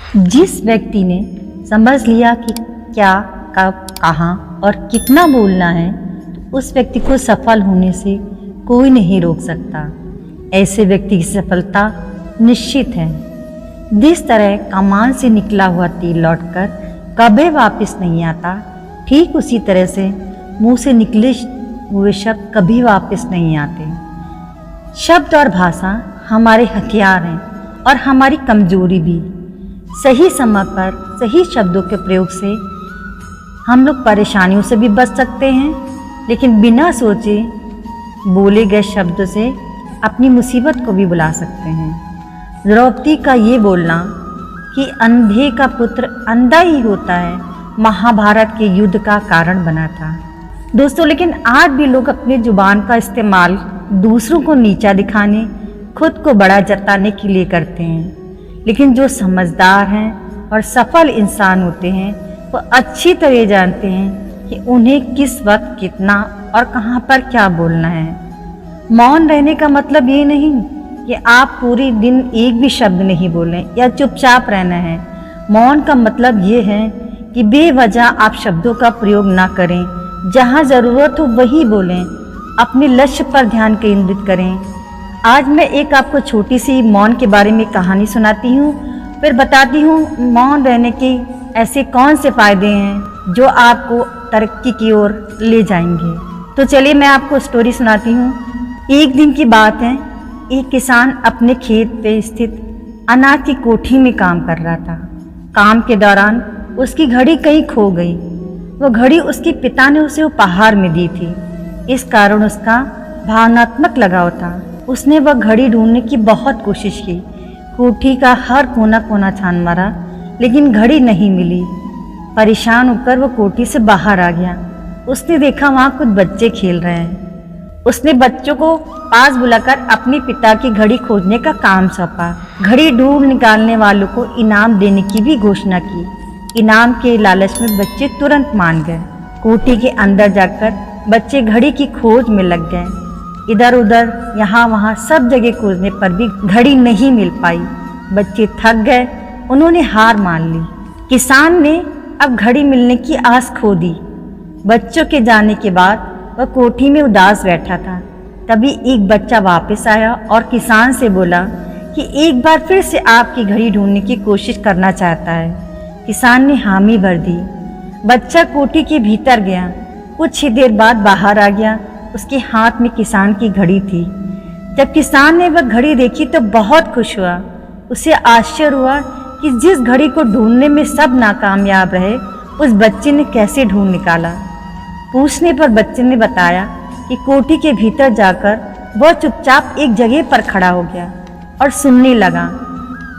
जिस व्यक्ति ने समझ लिया कि क्या, कब, कहाँ और कितना बोलना है, तो उस व्यक्ति को सफल होने से कोई नहीं रोक सकता। ऐसे व्यक्ति की सफलता निश्चित है। जिस तरह कमान से निकला हुआ तीर लौटकर कभी वापस नहीं आता, ठीक उसी तरह से मुंह से निकले हुए शब्द कभी वापस नहीं आते। शब्द और भाषा हमारे हथियार हैं और हमारी कमजोरी भी। सही समय पर सही शब्दों के प्रयोग से हम लोग परेशानियों से भी बच सकते हैं, लेकिन बिना सोचे बोले गए शब्दों से अपनी मुसीबत को भी बुला सकते हैं। द्रौपदी का ये बोलना कि अंधे का पुत्र अंधा ही होता है, महाभारत के युद्ध का कारण बना था। दोस्तों, लेकिन आज भी लोग अपनी जुबान का इस्तेमाल दूसरों को नीचा दिखाने, खुद को बड़ा जताने के लिए करते हैं। लेकिन जो समझदार हैं और सफल इंसान होते हैं, वो अच्छी तरह जानते हैं कि उन्हें किस वक्त कितना और कहाँ पर क्या बोलना है। मौन रहने का मतलब ये नहीं कि आप पूरे दिन एक भी शब्द नहीं बोलें या चुपचाप रहना है। मौन का मतलब ये है कि बेवजह आप शब्दों का प्रयोग ना करें। जहाँ ज़रूरत हो वही बोलें, अपने लक्ष्य पर ध्यान केंद्रित करें। आज मैं एक आपको छोटी सी मौन के बारे में कहानी सुनाती हूँ, फिर बताती हूँ मौन रहने के ऐसे कौन से फ़ायदे हैं जो आपको तरक्की की ओर ले जाएंगे। तो चलिए मैं आपको स्टोरी सुनाती हूँ। एक दिन की बात है, एक किसान अपने खेत पे स्थित अनाज की कोठी में काम कर रहा था। काम के दौरान उसकी घड़ी कहीं खो गई। वो घड़ी उसके पिता ने उसे उपहार में दी थी, इस कारण उसका भावनात्मक लगाव था। उसने वह घड़ी ढूंढने की बहुत कोशिश की, कोठी का हर कोना कोना छान मारा, लेकिन घड़ी नहीं मिली। परेशान होकर वो कोठी से बाहर आ गया। उसने देखा वहाँ कुछ बच्चे खेल रहे हैं। उसने बच्चों को पास बुलाकर अपने पिता की घड़ी खोजने का काम सौंपा। घड़ी ढूंढ निकालने वालों को इनाम देने की भी घोषणा की। इनाम के लालच में बच्चे तुरंत मान गए। कोठी के अंदर जाकर बच्चे घड़ी की खोज में लग गए। इधर उधर यहाँ वहाँ सब जगह खोजने पर भी घड़ी नहीं मिल पाई। बच्चे थक गए, उन्होंने हार मान ली। किसान ने अब घड़ी मिलने की आस खो दी। बच्चों के जाने के बाद वह कोठी में उदास बैठा था। तभी एक बच्चा वापस आया और किसान से बोला कि एक बार फिर से आपकी घड़ी ढूंढने की कोशिश करना चाहता है। किसान ने हामी भर दी। बच्चा कोठी के भीतर गया, कुछ ही देर बाद बाहर आ गया। उसके हाथ में किसान की घड़ी थी। जब किसान ने वह घड़ी देखी तो बहुत खुश हुआ। उसे आश्चर्य हुआ कि जिस घड़ी को ढूंढने में सब नाकामयाब रहे, उस बच्चे ने कैसे ढूंढ निकाला। पूछने पर बच्चे ने बताया कि कोठी के भीतर जाकर वह चुपचाप एक जगह पर खड़ा हो गया और सुनने लगा।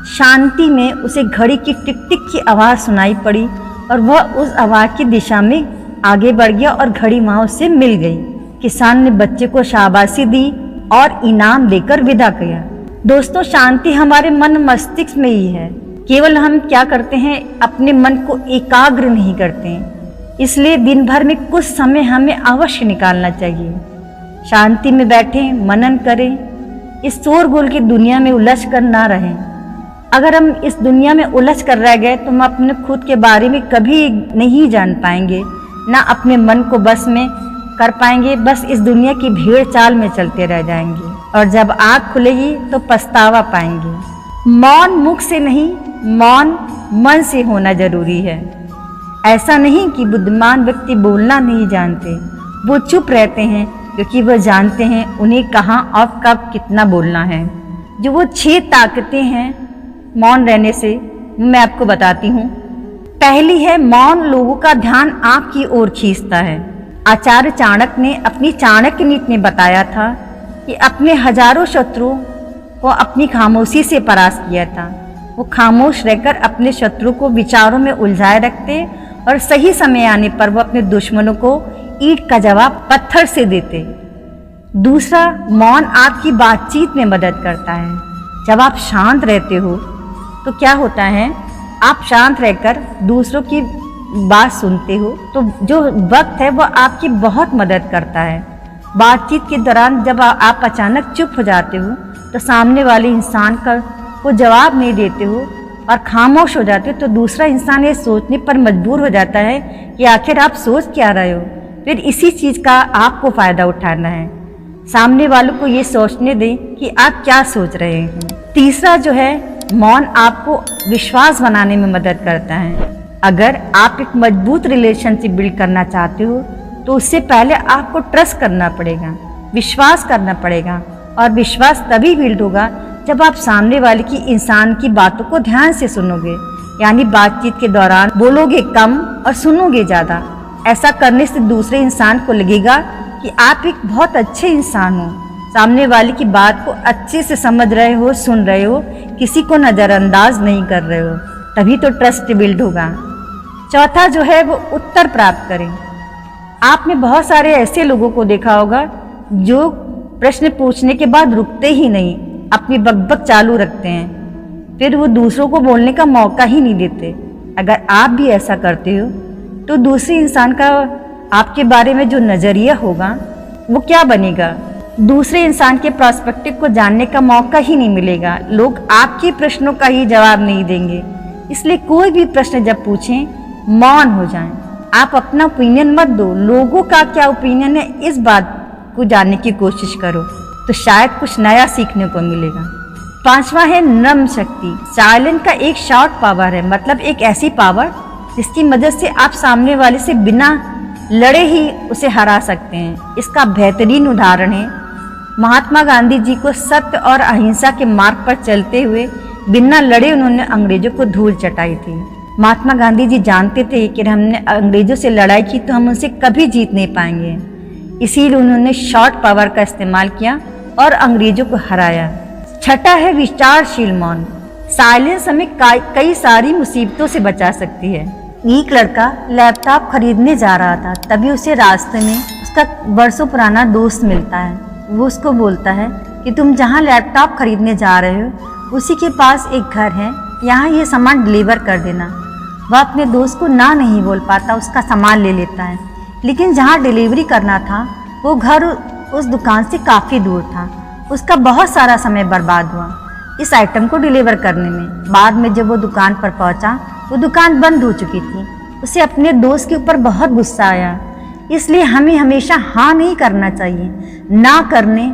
शांति में उसे घड़ी की टिक टिक की आवाज़ सुनाई पड़ी और वह उस आवाज़ की दिशा में आगे बढ़ गया और घड़ी वहाँ उससे मिल गई। किसान ने बच्चे को शाबाशी दी और इनाम देकर विदा किया। दोस्तों, शांति हमारे मन मस्तिष्क में ही है। केवल हम क्या करते हैं, अपने मन को एकाग्र नहीं करते हैं। इसलिए दिन भर में कुछ समय हमें अवश्य निकालना चाहिए। शांति में बैठें, मनन करें। इस शोरगुल की दुनिया में उलझ कर ना रहें। अगर हम इस दुनिया में उलझ कर रह गए तो हम अपने खुद के बारे में कभी नहीं जान पाएंगे, ना अपने मन को बस में कर पाएंगे। बस इस दुनिया की भीड़ चाल में चलते रह जाएंगे और जब आँख खुलेगी तो पछतावा पाएंगे। मौन मुख से नहीं, मौन मन से होना जरूरी है। ऐसा नहीं कि बुद्धिमान व्यक्ति बोलना नहीं जानते, वो चुप रहते हैं क्योंकि वह जानते हैं उन्हें कहाँ और कब कितना बोलना है। जो वो 6 ताकतें हैं मौन रहने से, मैं आपको बताती हूँ। पहली है, मौन लोगों का ध्यान आपकी ओर खींचता है। आचार्य चाणक्य ने अपनी चाणक्य नीति में बताया था कि अपने हजारों शत्रुओं को अपनी खामोशी से परास्त किया था। वो खामोश रहकर अपने शत्रु को विचारों में उलझाए रखते और सही समय आने पर वो अपने दुश्मनों को ईंट का जवाब पत्थर से देते। दूसरा, मौन आपकी बातचीत में मदद करता है। जब आप शांत रहते हो तो क्या होता है, आप शांत रहकर दूसरों की बात सुनते हो तो जो वक्त है वो आपकी बहुत मदद करता है। बातचीत के दौरान जब आप अचानक चुप हो जाते हो तो सामने वाले इंसान को जवाब नहीं देते हो और खामोश हो जाते हो तो दूसरा इंसान ये सोचने पर मजबूर हो जाता है कि आखिर आप सोच क्या रहे हो। फिर इसी चीज़ का आपको फ़ायदा उठाना है। सामने वालों को ये सोचने दें कि आप क्या सोच रहे हैं। तीसरा जो है, मौन आपको विश्वास बनाने में मदद करता है। अगर आप एक मजबूत रिलेशनशिप बिल्ड करना चाहते हो तो उससे पहले आपको ट्रस्ट करना पड़ेगा, विश्वास करना पड़ेगा। और विश्वास तभी बिल्ड होगा जब आप सामने वाले की इंसान की बातों को ध्यान से सुनोगे, यानी बातचीत के दौरान बोलोगे कम और सुनोगे ज़्यादा। ऐसा करने से दूसरे इंसान को लगेगा कि आप एक बहुत अच्छे इंसान हो, सामने वाले की बात को अच्छे से समझ रहे हो, सुन रहे हो, किसी को नज़रअंदाज नहीं कर रहे हो। तभी तो ट्रस्ट बिल्ड होगा। चौथा जो है वो उत्तर प्राप्त करें। आपने बहुत सारे ऐसे लोगों को देखा होगा जो प्रश्न पूछने के बाद रुकते ही नहीं, अपनी बकबक चालू रखते हैं, फिर वो दूसरों को बोलने का मौका ही नहीं देते। अगर आप भी ऐसा करते हो तो दूसरे इंसान का आपके बारे में जो नज़रिया होगा वो क्या बनेगा। दूसरे इंसान के पर्सपेक्टिव को जानने का मौका ही नहीं मिलेगा। लोग आपके प्रश्नों का ही जवाब नहीं देंगे। इसलिए कोई भी प्रश्न जब पूछें, मौन हो जाएं। आप अपना ओपिनियन मत दो, लोगों का क्या ओपिनियन है इस बात को जानने की कोशिश करो, तो शायद कुछ नया सीखने को मिलेगा। पांचवा है नम शक्ति। साइलेंट का एक शॉर्ट पावर है, मतलब एक ऐसी पावर जिसकी मदद से आप सामने वाले से बिना लड़े ही उसे हरा सकते हैं। इसका बेहतरीन उदाहरण है महात्मा गांधी जी को सत्य और अहिंसा के मार्ग पर चलते हुए बिना लड़े उन्होंने अंग्रेजों को धूल चटाई थी। महात्मा गांधी जी जानते थे कि हमने अंग्रेजों से लड़ाई की तो हम उनसे कभी जीत नहीं पाएंगे, इसीलिए उन्होंने शॉर्ट पावर का इस्तेमाल किया और अंग्रेजों को हराया। छठा है विचारशील मौन। साइलेंस हमें कई सारी मुसीबतों से बचा सकती है। एक लड़का लैपटॉप खरीदने जा रहा था, तभी उसे रास्ते में उसका बरसों पुराना दोस्त मिलता है। वो उसको बोलता है कि तुम जहाँ लैपटॉप खरीदने जा रहे हो उसी के पास एक घर है, यहाँ ये सामान डिलीवर कर देना। वह अपने दोस्त को ना नहीं बोल पाता, उसका सामान ले लेता है। लेकिन जहाँ डिलीवरी करना था वो घर उस दुकान से काफ़ी दूर था। उसका बहुत सारा समय बर्बाद हुआ इस आइटम को डिलीवर करने में। बाद में जब वो दुकान पर पहुंचा, वो दुकान बंद हो चुकी थी। उसे अपने दोस्त के ऊपर बहुत गुस्सा आया। इसलिए हमें हमेशा हाँ नहीं करना चाहिए, ना करने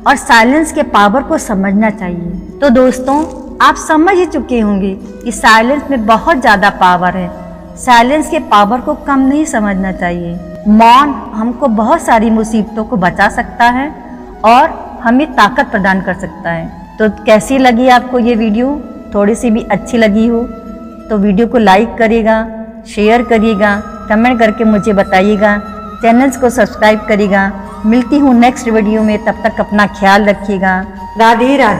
और साइलेंस के पावर को समझना चाहिए। तो दोस्तों, आप समझ ही चुके होंगे कि साइलेंस में बहुत ज़्यादा पावर है। साइलेंस के पावर को कम नहीं समझना चाहिए। मौन हमको बहुत सारी मुसीबतों को बचा सकता है और हमें ताकत प्रदान कर सकता है। तो कैसी लगी आपको ये वीडियो? थोड़ी सी भी अच्छी लगी हो तो वीडियो को लाइक करिएगा, शेयर करिएगा, कमेंट करके मुझे बताइएगा, चैनल्स को सब्सक्राइब करिएगा। मिलती हूँ नेक्स्ट वीडियो में, तब तक अपना ख्याल रखिएगा। राधे राधे।